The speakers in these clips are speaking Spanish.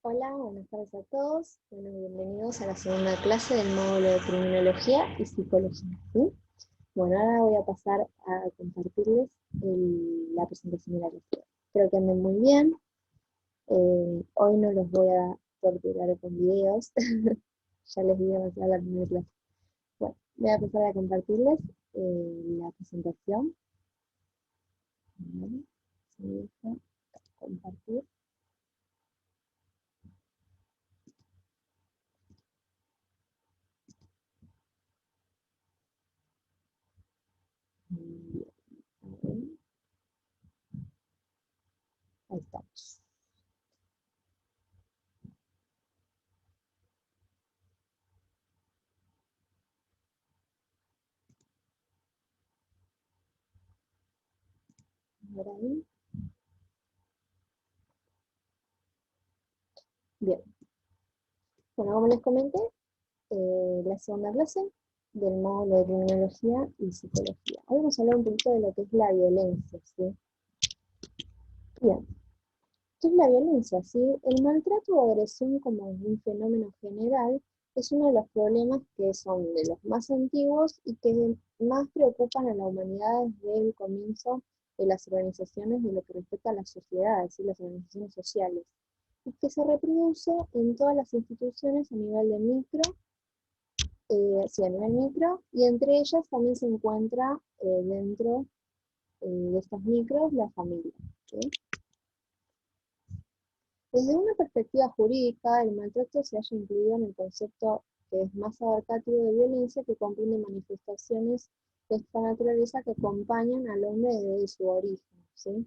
Hola, buenas tardes a todos. Bueno, bienvenidos a la segunda clase del módulo de Criminología y Psicología. ¿Sí? Bueno, ahora voy a pasar a compartirles la presentación de la clase. Espero que anden muy bien. Hoy no los voy a torturar con videos. Ya les di demasiado la primera clase. Bueno, voy a pasar a compartirles la presentación. Vale, se deja compartir. Bien, a ver, ahí estamos. Ahora ahí. Bien. Bueno, como les comenté, la segunda clase del módulo de Criminología y Psicología. Hoy vamos a hablar un poquito de lo que es la violencia, ¿sí? Bien, ¿qué es la violencia? ¿Sí? El maltrato o agresión como un fenómeno general es uno de los problemas que son de los más antiguos y que más preocupan a la humanidad desde el comienzo de las organizaciones de lo que respecta a las sociedades y las organizaciones sociales, y que se reproduce en todas las instituciones a nivel de micro, sí, a nivel micro, y entre ellas también se encuentra dentro de estos micros la familia. ¿Sí? Desde una perspectiva jurídica, el maltrato se halla incluido en el concepto que es más abarcativo de violencia, que comprende manifestaciones de esta naturaleza que acompañan al hombre desde su origen, ¿sí?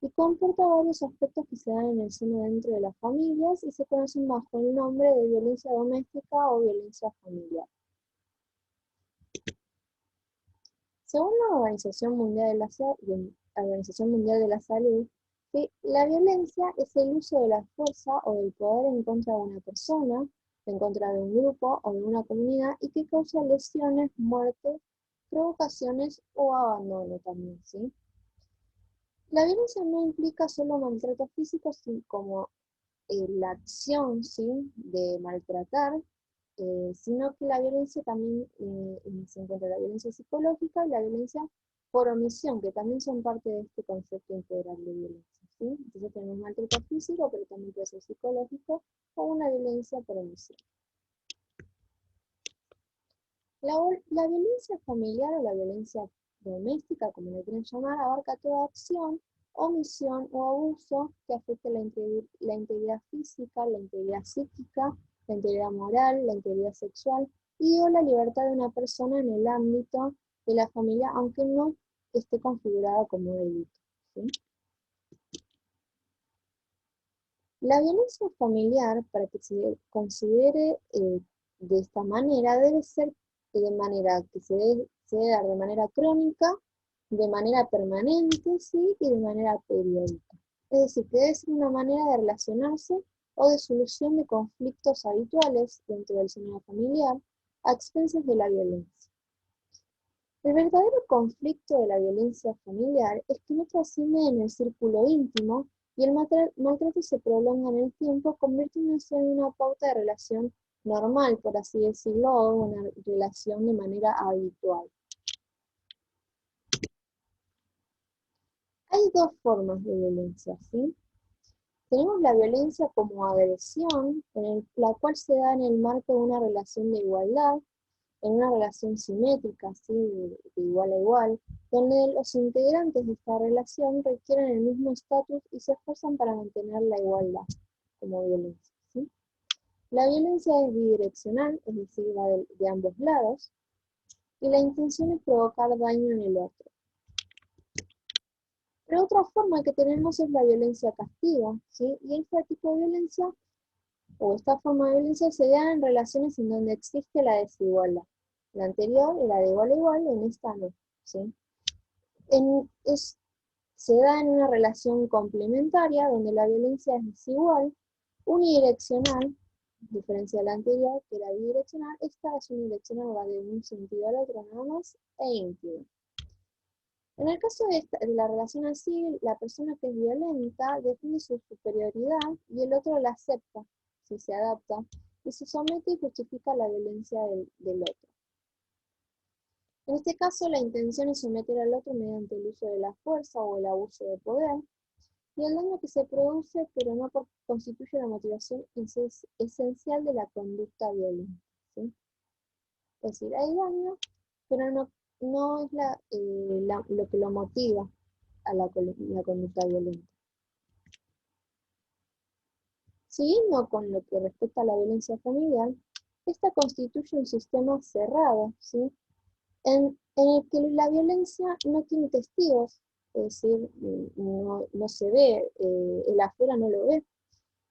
Y comporta varios aspectos que se dan en el seno dentro de las familias y se conocen bajo el nombre de violencia doméstica o violencia familiar. Según la Organización Mundial de la Salud, ¿sí? La violencia es el uso de la fuerza o del poder en contra de una persona, en contra de un grupo o de una comunidad, y que causa lesiones, muerte, provocaciones o abandono también, ¿sí? La violencia no implica solo maltrato físico, sino como la acción, ¿sí? De maltratar, sino que la violencia también se encuentra la violencia psicológica y la violencia por omisión, que también son parte de este concepto integral de violencia, ¿sí? Entonces tenemos maltrato físico, pero también puede ser psicológico, o una violencia por omisión. La violencia familiar o la violencia doméstica, como le quieren llamar, abarca toda acción, omisión o abuso que afecte la integridad física, la integridad psíquica, la integridad moral, la integridad sexual y o la libertad de una persona en el ámbito de la familia, aunque no esté configurada como delito, ¿sí? La violencia familiar, para que se considere de esta manera, debe ser de manera que se debe dar de manera crónica, de manera permanente, ¿sí? Y de manera periódica. Es decir, que debe ser una manera de relacionarse o de solución de conflictos habituales dentro del seno familiar a expensas de la violencia. El verdadero conflicto de la violencia familiar es que no trasciende en el círculo íntimo y el maltrato se prolonga en el tiempo, convirtiéndose en una pauta de relación normal, por así decirlo, o una relación de manera habitual. Hay dos formas de violencia, ¿sí? Tenemos la violencia como agresión, la cual se da en el marco de una relación de igualdad, en una relación simétrica, ¿sí? De igual a igual, donde los integrantes de esta relación requieren el mismo estatus y se esfuerzan para mantener la igualdad como violencia, ¿sí? La violencia es bidireccional, es decir, va de ambos lados, y la intención es provocar daño en el otro. Pero otra forma que tenemos es la violencia castiga, ¿sí? Y este tipo de violencia, o esta forma de violencia, se da en relaciones en donde existe la desigualdad. La anterior era de igual a igual, en esta no, ¿sí? Se da en una relación complementaria donde la violencia es desigual, unidireccional, a diferencia de la anterior, que era bidireccional. Esta es unidireccional, va de un sentido al otro nada más, e íntima. En el caso de la relación así, la persona que es violenta defiende su superioridad y el otro la acepta, si se adapta, y se somete y justifica la violencia del otro. En este caso, la intención es someter al otro mediante el uso de la fuerza o el abuso de poder, y el daño que se produce, pero no constituye la motivación esencial de la conducta violenta, ¿sí? Es decir, hay daño, pero no es lo que lo motiva a la conducta violenta. Siguiendo con lo que respecta a la violencia familiar, esta constituye un sistema cerrado, ¿sí? En el que la violencia no tiene testigos, es decir, no se ve, el afuera no lo ve,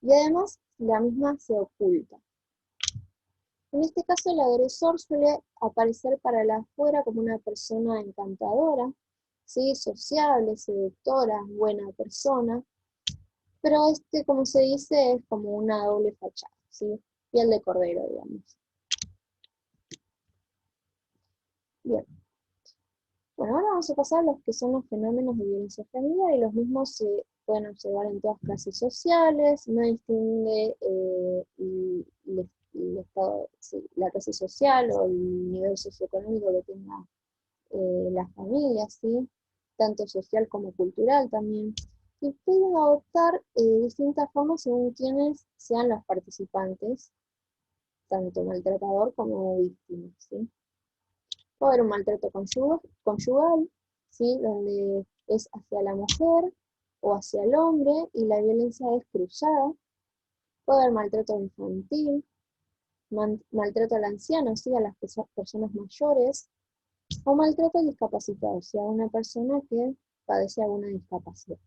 y además la misma se oculta. En este caso, el agresor suele aparecer para el afuera como una persona encantadora, ¿sí? Sociable, seductora, buena persona, pero como se dice, es como una doble fachada, ¿sí? Piel de cordero, digamos. Bien. Bueno, ahora vamos a pasar a los que son los fenómenos de violencia familiar, y los mismos se pueden observar en todas clases sociales, no distingue el estado, sí, la clase social o el nivel socioeconómico que tenga la familia, ¿sí? Tanto social como cultural también. Y pueden adoptar distintas formas según quienes sean los participantes, tanto maltratador como víctima, ¿sí? Puede haber un maltrato conyugal, ¿sí? Donde es hacia la mujer o hacia el hombre y la violencia es cruzada. Puede haber maltrato infantil, maltrato al anciano, ¿sí? A las personas mayores, o maltrato al discapacitado, o sea, a una persona que padece alguna discapacidad.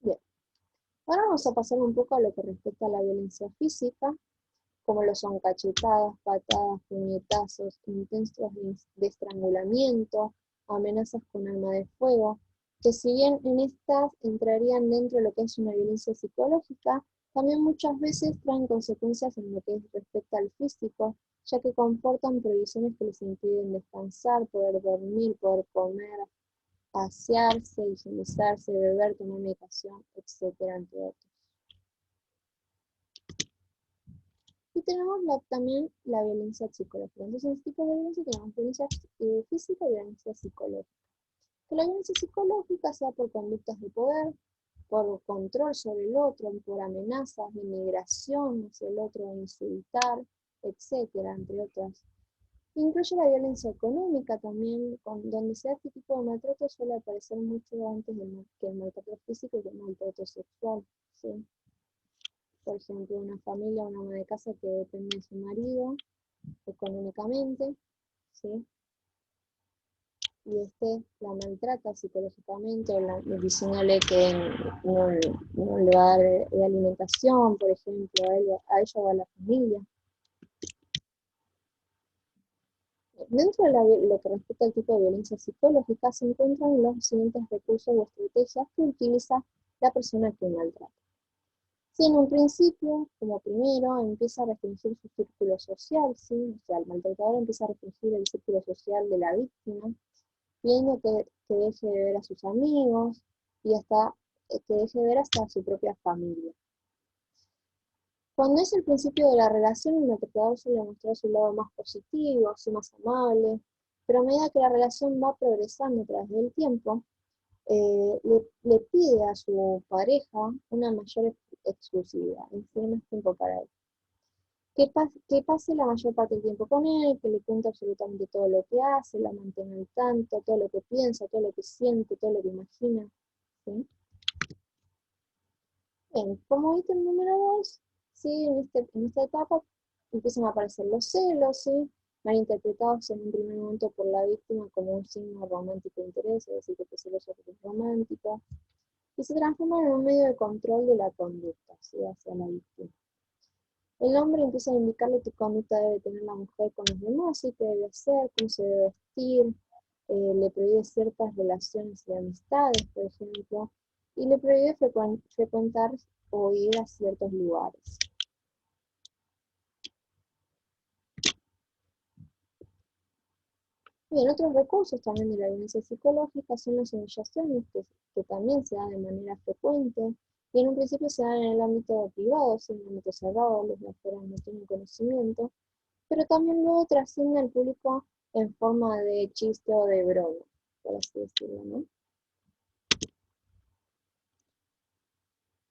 Bien, ahora vamos a pasar un poco a lo que respecta a la violencia física, como lo son cachetadas, patadas, puñetazos, intentos de estrangulamiento, amenazas con arma de fuego, que si bien en estas entrarían dentro de lo que es una violencia psicológica, también muchas veces traen consecuencias en lo que respecta al físico, ya que comportan prohibiciones que les impiden descansar, poder dormir, poder comer, asearse, higienizarse, beber, tomar medicación, etcétera, entre otros. Y tenemos también la violencia psicológica. Entonces, en este tipo de violencia tenemos violencia física y violencia psicológica. Que la violencia psicológica sea por conductas de poder, por control sobre el otro, por amenazas, denigración hacia el otro, insultar, etcétera, entre otras. Incluye la violencia económica también, donde sea este tipo de maltrato suele aparecer mucho antes que el maltrato físico y el maltrato sexual, ¿sí? Por ejemplo, una familia, una ama de casa que depende de su marido económicamente, ¿sí? Y la maltrata psicológicamente, o diciéndole que no le va a dar alimentación, por ejemplo, a ella o a la familia. Dentro de lo que respecta al tipo de violencia psicológica, se encuentran los siguientes recursos o estrategias que utiliza la persona que maltrata. Si en un principio, como primero, empieza a restringir su círculo social, ¿sí? O sea, el maltratador empieza a restringir el círculo social de la víctima, pidiendo que deje de ver a sus amigos y hasta que deje de ver hasta a su propia familia. Cuando es el principio de la relación, el maltratador suele mostrar su lado más positivo, su más amable, pero a medida que la relación va progresando a través del tiempo, le pide a su pareja una mayor exclusividad, es decir, más tiempo para él. Que pase la mayor parte del tiempo con él, que le cuente absolutamente todo lo que hace, la mantenga al tanto, todo lo que piensa, todo lo que siente, todo lo que imagina, ¿sí? Bien, como ítem número 2, ¿sí? En esta etapa empiezan a aparecer los celos, ¿sí? Mal interpretados en un primer momento por la víctima como un signo romántico de interés, es decir, que te celoso porque es romántico, y se transforman en un medio de control de la conducta, ¿sí? Hacia la víctima. El hombre empieza a indicarle qué conducta debe tener la mujer con los demás, ¿sí? Qué debe hacer, cómo se debe vestir, le prohíbe ciertas relaciones y amistades, por ejemplo, y le prohíbe frecuentar o ir a ciertos lugares. Bien, otros recursos también de la violencia psicológica son las humillaciones, que también se dan de manera frecuente, y en un principio se dan en el ámbito privado, en el ámbito cerrado, los de afuera no tienen conocimiento, pero también luego trasciende al público en forma de chiste o de broma, por así decirlo, ¿no?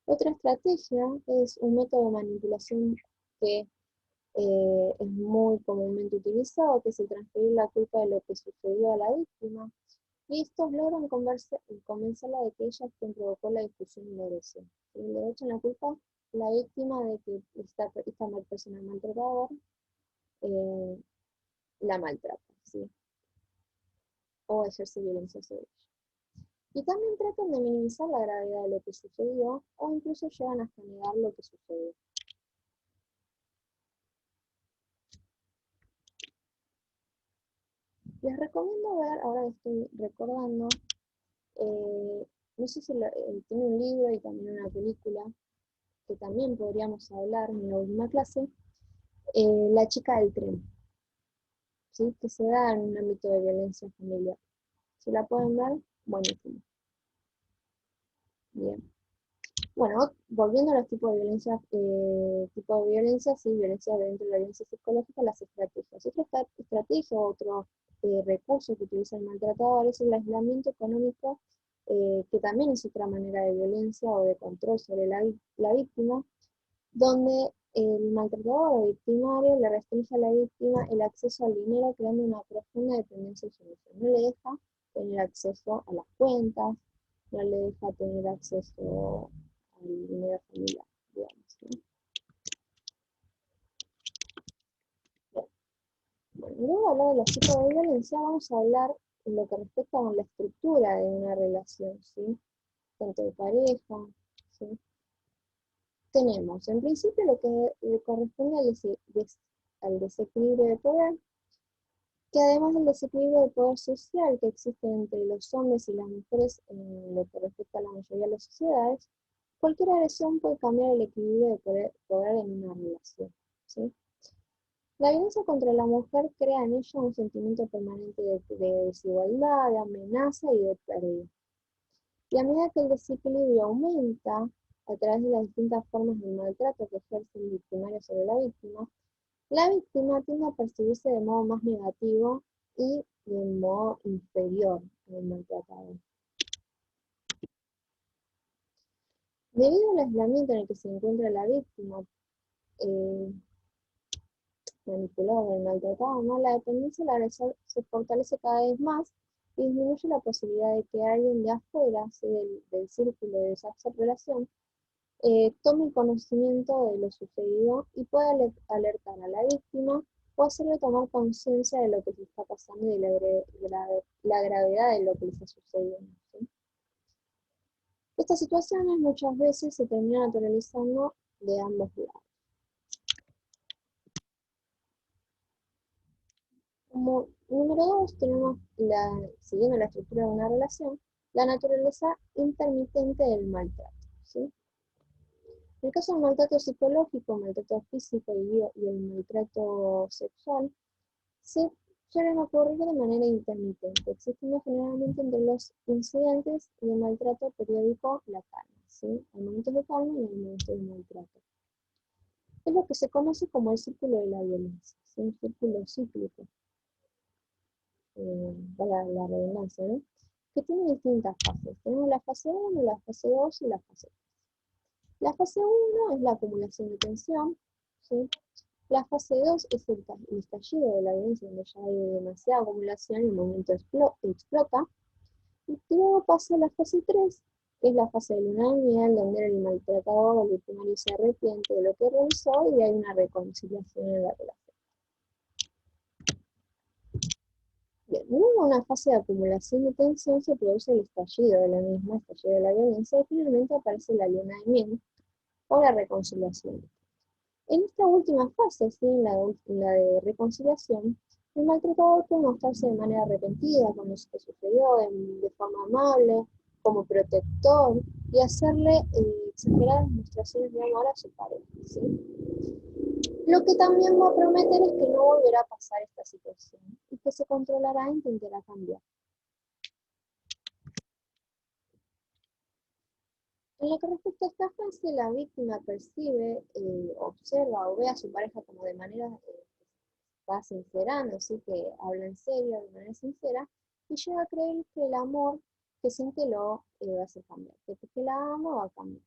Otra estrategia es un método de manipulación que es muy comúnmente utilizado, que es el transferir la culpa de lo que sucedió a la víctima, y estos logran convencerla de que ella es quien provocó la discusión y la agresión. Y le echan la culpa a la víctima de que esta persona maltratadora eh, la maltrata, ¿sí? O ejerce violencia sobre ella. Y también tratan de minimizar la gravedad de lo que sucedió o incluso llegan hasta negar lo que sucedió. Les recomiendo ver, ahora estoy recordando, no sé si tiene un libro y también una película, que también podríamos hablar en la última clase, La chica del tren, ¿sí? Que se da en un ámbito de violencia familiar. Si la pueden ver, buenísimo. Bien. Bueno, volviendo a los tipos de violencia, sí, violencia dentro de la violencia psicológica, las estrategias. Otra estrategia, otro recurso que utiliza el maltratador es el aislamiento económico, que también es otra manera de violencia o de control sobre la víctima, donde el maltratador o victimario le restringe a la víctima el acceso al dinero, creando una profunda dependencia y sumisión. No le deja tener acceso a las cuentas, no le deja tener acceso al dinero familiar, digamos, ¿no? Bueno, luego de hablar de los tipos de violencia, vamos a hablar en lo que respecta a la estructura de una relación, ¿sí? Tanto de pareja, ¿sí? Tenemos, en principio, lo que le corresponde al desequilibrio de poder, que además del desequilibrio de poder social que existe entre los hombres y las mujeres en lo que respecta a la mayoría de las sociedades, cualquier agresión puede cambiar el equilibrio de poder en una relación, ¿sí? La violencia contra la mujer crea en ella un sentimiento permanente de desigualdad, de amenaza y de pérdida. Y a medida que el desequilibrio aumenta a través de las distintas formas de maltrato que ejerce el victimario sobre la víctima tiende a percibirse de modo más negativo y de modo inferior al maltratador. Debido al aislamiento en el que se encuentra la víctima, eh, manipulado y maltratado, ¿no? La dependencia del agresor se fortalece cada vez más y disminuye la posibilidad de que alguien de afuera, ¿sí? del círculo de esa relación, tome conocimiento de lo sucedido y pueda alertar a la víctima o hacerle tomar conciencia de lo que se está pasando y de la gravedad de lo que le está sucediendo, ¿sí? Estas situaciones muchas veces se terminan naturalizando de ambos lados. Como número dos, tenemos, siguiendo la estructura de una relación, la naturaleza intermitente del maltrato, ¿sí? En el caso del maltrato psicológico, maltrato físico y el maltrato sexual, se suelen ocurrir de manera intermitente, existiendo generalmente entre los incidentes de maltrato periódico la calma, ¿sí? Hay momentos de calma y hay momentos de maltrato. Es lo que se conoce como el círculo de la violencia, ¿sí? Un círculo cíclico, para la redundancia, ¿no? Que tiene distintas fases. Tenemos la fase 1, la fase 2 y la fase 3. La fase 1 es la acumulación de tensión, ¿sí? La fase 2 es el estallido de la violencia, donde ya hay demasiada acumulación y el momento explota. Y luego pasa la fase 3, que es la fase de luna de miel, donde el maltratador o el victimario se arrepiente de lo que realizó y hay una reconciliación en la relación. Bien, luego una fase de acumulación de tensión se produce el estallido de la misma, estallido de la violencia, y finalmente aparece la luna de miel o la reconciliación. En esta última fase, ¿sí? la de reconciliación, el maltratador puede mostrarse de manera arrepentida con lo que sucedió, de forma amable, como protector, y hacerle exageradas demostraciones de amor a su pareja, ¿sí? Lo que también va a prometer es que no volverá a pasar esta situación y que se controlará e intentará cambiar. En lo que respecta a esta fase, la víctima percibe, observa o ve a su pareja como de manera va sincerando, ¿sí? Que habla en serio, de manera sincera, y llega a creer que el amor que siente lo va a hacer cambiar, que porque la ama va a cambiar.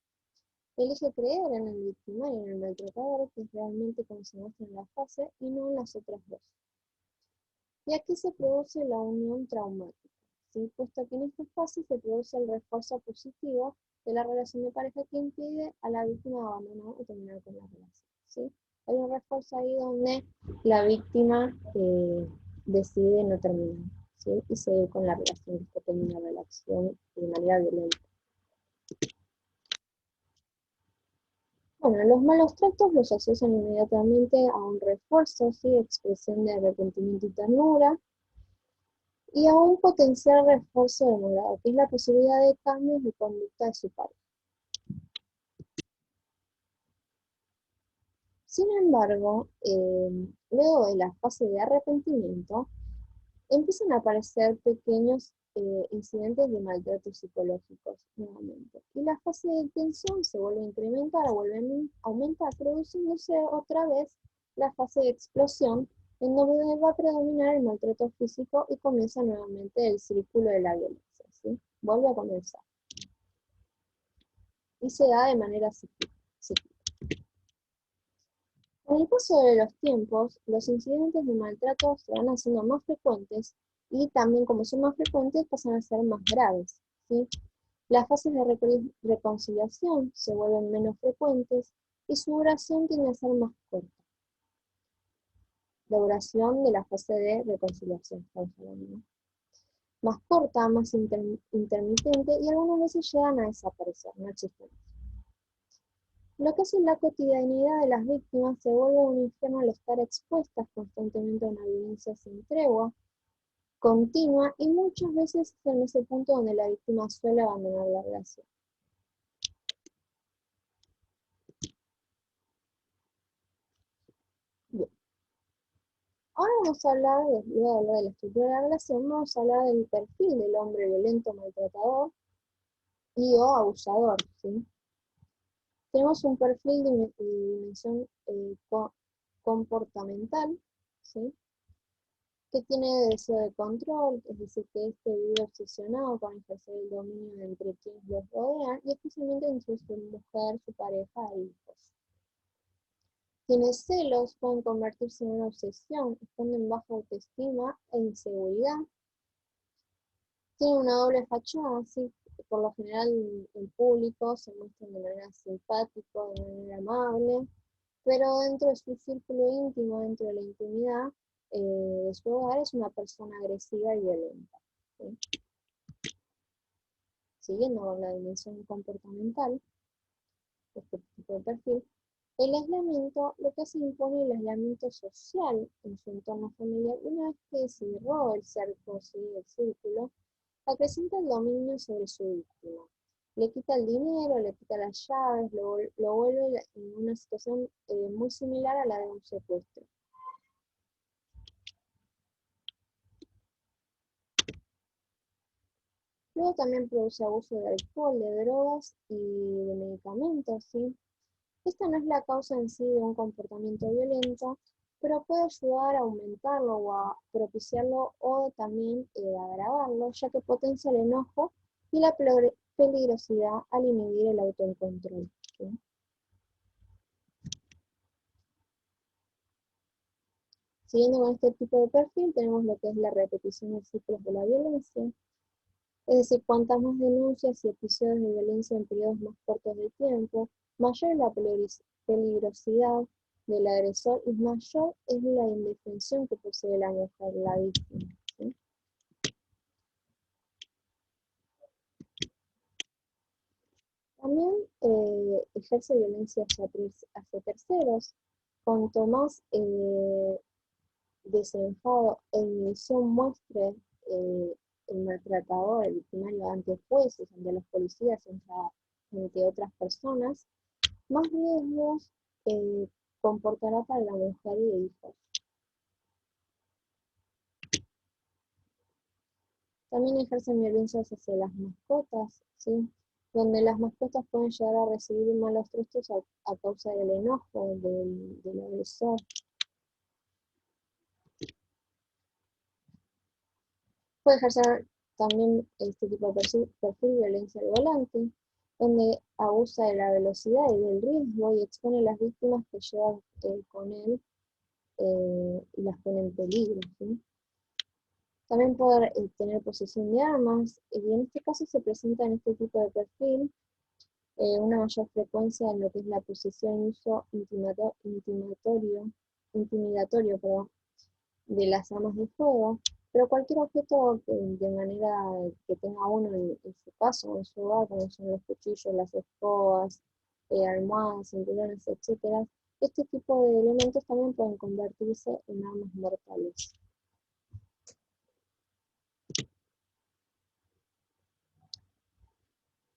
Elige creer en el victimario y en el maltratador, que es realmente como se muestra en la fase, y no en las otras dos. Y aquí se produce la unión traumática, ¿sí? Puesto que en esta fase se produce el refuerzo positivo de la relación de pareja que impide a la víctima abandonar o terminar con la relación, ¿sí? Hay un refuerzo ahí donde la víctima decide no terminar, ¿sí? Y seguir con la relación, que termina la relación de manera violenta. Bueno, los malos tratos los asocian inmediatamente a un refuerzo, ¿sí? Expresión de arrepentimiento y ternura, y a un potencial refuerzo demorado, que es la posibilidad de cambios de conducta de su pareja. Sin embargo, luego de la fase de arrepentimiento, empiezan a aparecer pequeños incidentes de maltrato psicológicos nuevamente. Y la fase de tensión se vuelve a incrementar, vuelve a aumentar, produciéndose otra vez la fase de explosión, en donde va a predominar el maltrato físico y comienza nuevamente el círculo de la violencia, ¿sí? Vuelve a comenzar. Y se da de manera cíclica. Con el paso de los tiempos, los incidentes de maltrato se van haciendo más frecuentes y también como son más frecuentes pasan a ser más graves, ¿sí? Las fases de reconciliación se vuelven menos frecuentes y su duración tiende a ser más corta. La duración de la fase de reconciliación, estamos hablando, ¿no? Más corta, más intermitente y algunas veces llegan a desaparecer, no existen. Lo que es en la cotidianidad de las víctimas se vuelve un infierno al estar expuestas constantemente a una violencia sin tregua, continua, y muchas veces es en ese punto donde la víctima suele abandonar la relación. Bien. Ahora vamos a hablar, luego de hablar de la estructura de la relación, vamos a hablar del perfil del hombre violento, maltratador y o abusador, ¿sí? Tenemos un perfil de dimensión comportamental, ¿sí? Que tiene deseo de control, es decir, que este vive obsesionado con ejercer el dominio entre quienes los rodean y especialmente entre su mujer, su pareja e hijos. Quienes celos pueden convertirse en una obsesión, esconden baja autoestima e inseguridad. Tienen una doble fachada, ¿sí? Por lo general en público se muestran de manera simpática, de manera amable, pero dentro de su círculo íntimo, dentro de la intimidad de su hogar, es una persona agresiva y violenta, ¿sí? Siguiendo con la dimensión comportamental, este tipo de perfil, el aislamiento, lo que se impone el aislamiento social en su entorno familiar, una vez que se cerró el cerco, ¿sí? El círculo, acrecenta el dominio sobre su víctima. Le quita el dinero, le quita las llaves, lo vuelve en una situación muy similar a la de un secuestro. Luego también produce abuso de alcohol, de drogas y de medicamentos, ¿sí? Esta no es la causa en sí de un comportamiento violento, pero puede ayudar a aumentarlo o a propiciarlo o también agravarlo, ya que potencia el enojo y la peligrosidad al inhibir el autocontrol, ¿sí? Siguiendo con este tipo de perfil, tenemos lo que es la repetición de ciclos de la violencia, es decir, cuantas más denuncias y episodios de violencia en periodos más cortos de tiempo, mayor es la peligrosidad del agresor y mayor es la indefensión que posee la mujer, la víctima, ¿sí? También ejerce violencia hacia terceros. Cuanto más desenfado e inhibición muestre eh, el maltratador, el victimario, ante jueces, ante los policías, ante otras personas, más riesgos comportará para la mujer y el hijo. También ejercen violencias hacia las mascotas, ¿sí? Donde las mascotas pueden llegar a recibir malos tratos a causa del enojo del agresor. Puede ejercer también este tipo de perfil violencia al volante, donde abusa de la velocidad y del riesgo y expone a las víctimas que llevan con él y las pone en peligro, ¿sí? También puede tener posesión de armas, y en este caso se presenta en este tipo de perfil una mayor frecuencia en lo que es la posesión y uso intimidatorio, perdón, de las armas de fuego, pero cualquier objeto de manera que tenga uno en su caso, en su hogar, como son los cuchillos, las escobas, almohadas, cinturones, etc., este tipo de elementos también pueden convertirse en armas mortales.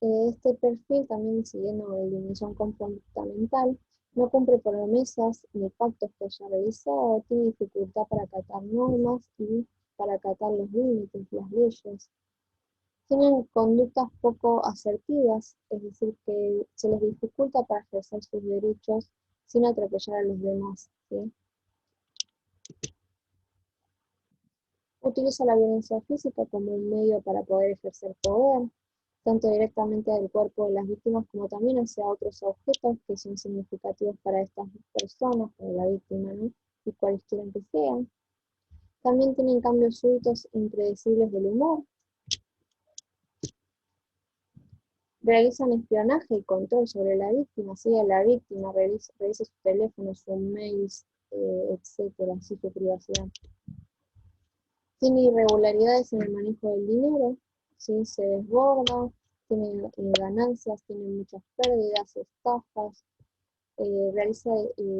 Este perfil, también siguiendo la dimensión comportamental, no cumple promesas ni pactos que haya realizado, tiene dificultad para acatar normas y para acatar los límites, las leyes. Tienen conductas poco asertivas, es decir, que se les dificulta para ejercer sus derechos sin atropellar a los demás, ¿sí? Utiliza la violencia física como un medio para poder ejercer poder, tanto directamente del cuerpo de las víctimas como también hacia otros objetos que son significativos para estas personas, para la víctima, ¿no? Y cualesquiera que sean. También tienen cambios súbitos e impredecibles del humor. Realizan espionaje y control sobre la víctima, sigue a la víctima, revisa su teléfono, sus mails, etcétera, así su privacidad. Tiene irregularidades en el manejo del dinero, ¿sí? Se desborda, tiene ganancias, tiene muchas pérdidas, estafas,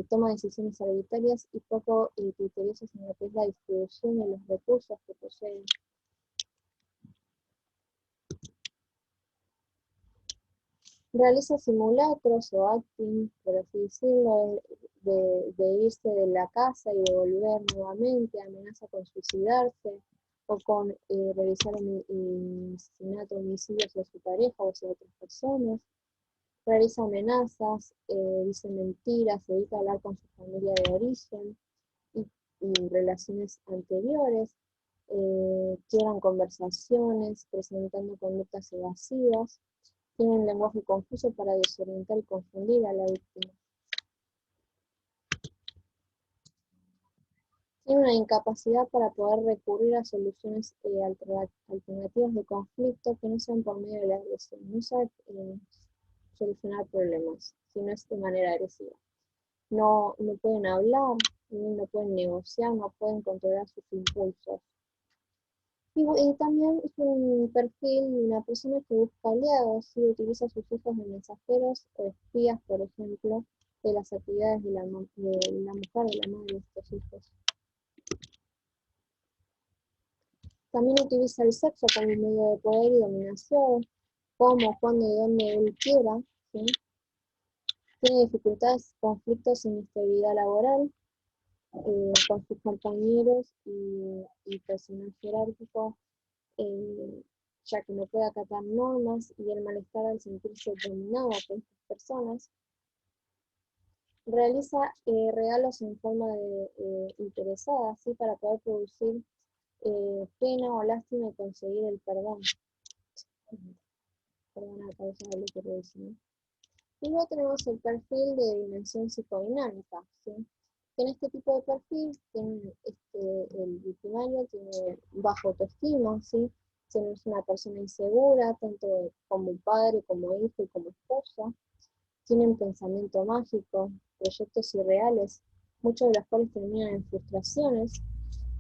toma decisiones arbitrarias y poco criteriosas en lo que es la distribución de los recursos que poseen. Realiza simulacros o acting, por así decirlo, de irse de la casa y de volver nuevamente, amenaza con suicidarse o con realizar un asesinato, homicidio hacia su pareja o hacia otras personas. Realiza amenazas, dice mentiras, evita hablar con su familia de origen y relaciones anteriores, quiebran conversaciones, presentando conductas evasivas. Tiene un lenguaje confuso para desorientar y confundir a la víctima. Tiene una incapacidad para poder recurrir a soluciones alternativas de conflicto que no sean por medio de la agresión. No sabe solucionar problemas, sino es de manera agresiva. No pueden hablar, no pueden negociar, no pueden controlar sus impulsos. Y también es un perfil de una persona que busca aliados y utiliza a sus hijos de mensajeros o espías, por ejemplo, de las actividades de la mujer, de la madre de estos hijos. También utiliza el sexo como un medio de poder y dominación, como, cuando y dónde él quiera, ¿sí? Tiene dificultades, conflictos, inestabilidad laboral con sus compañeros y personal jerárquico, ya que no puede acatar normas y el malestar al sentirse dominado por estas personas. Realiza regalos en forma de interesada, ¿sí? Para poder producir pena o lástima y conseguir el perdón. Perdón a causa de lo que realiza, ¿no? Y luego tenemos el perfil de dimensión psicodinámica, ¿sí? En este tipo de perfil, el victimario tiene baja autoestima, ¿sí? Es una persona insegura, tanto como padre, como hijo y como esposa. Tienen pensamiento mágico, proyectos irreales, muchos de los cuales terminan en frustraciones,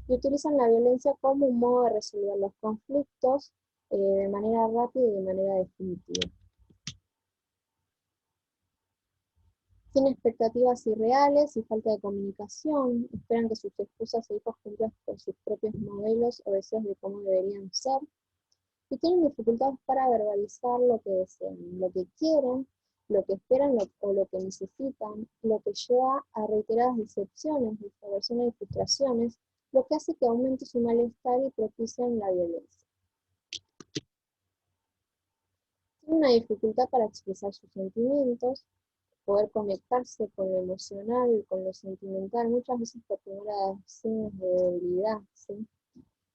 y utilizan la violencia como un modo de resolver los conflictos de manera rápida y de manera definitiva. Tiene expectativas irreales y falta de comunicación, esperan que sus esposas e hijos cumplan con sus propios modelos o deseos de cómo deberían ser, y tienen dificultades para verbalizar lo que desean, lo que quieren, lo que esperan o lo que necesitan, lo que lleva a reiteradas decepciones, distorsiones y frustraciones, lo que hace que aumente su malestar y propicien la violencia. Tiene una dificultad para expresar sus sentimientos, poder conectarse con lo emocional, con lo sentimental, muchas veces por genera signos de debilidad, ¿sí?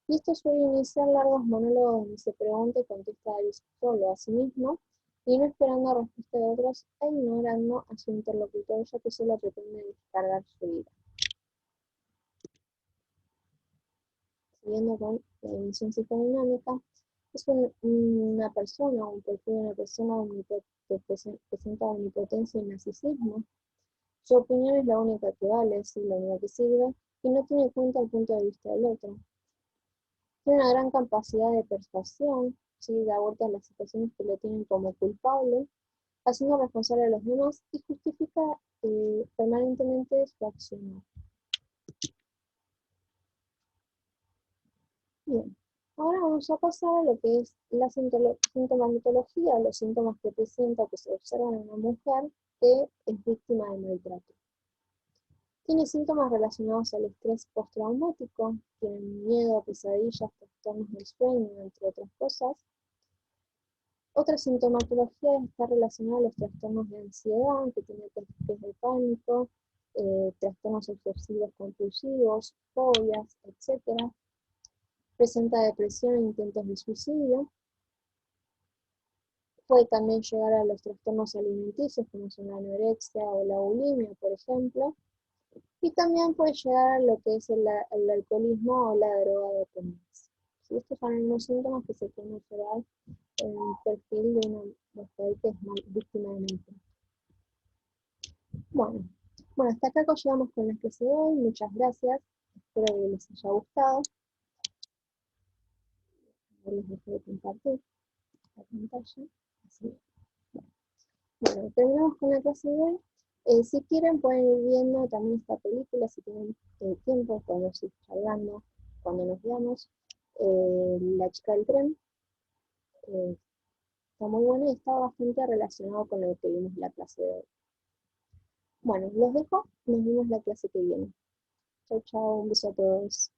Y esto suele iniciar largos monólogos donde se pregunta y contesta él solo a sí mismo, y no esperando respuesta de otros e ignorando a su interlocutor, ya que solo pretende descargar su ira. Siguiendo con la dimensión psicodinámica, es una persona, un perfil de una persona que presenta omnipotencia y narcisismo. Su opinión es la única que vale, es la única que sirve, y no tiene en cuenta el punto de vista del otro. Tiene una gran capacidad de persuasión, ¿sí? Da vuelta a las situaciones que lo tienen como culpable, haciendo responsable a los demás y justifica permanentemente su acción. Bien, ahora vamos a pasar a lo que es la sintomatología, los síntomas que presenta o que se observan en una mujer que es víctima de maltrato. Tiene síntomas relacionados al estrés postraumático, tiene miedo, pesadillas, trastornos del sueño, entre otras cosas. Otra sintomatología está relacionada a los trastornos de ansiedad, que tiene ataques de pánico, trastornos obsesivos compulsivos, fobias, etc. Presenta depresión e intentos de suicidio. Puede también llegar a los trastornos alimenticios, como son la anorexia o la bulimia, por ejemplo. Y también puede llegar a lo que es el alcoholismo o la drogodependencia. ¿Sí? Estos son algunos síntomas que se pueden observar en el perfil de una mujer que es víctima de maltrato. Bueno, hasta acá llegamos con la clase de hoy. Muchas gracias. Espero que les haya gustado. Ahora les dejo de compartir la pantalla. Así. Bueno, terminamos con la clase de hoy. Si quieren pueden ir viendo también esta película, si tienen tiempo, podemos ir charlando cuando nos veamos. La chica del tren, está muy buena y está bastante relacionado con lo que vimos en la clase de hoy. Bueno, los dejo, nos vemos la clase que viene. Chau, chau, un beso a todos.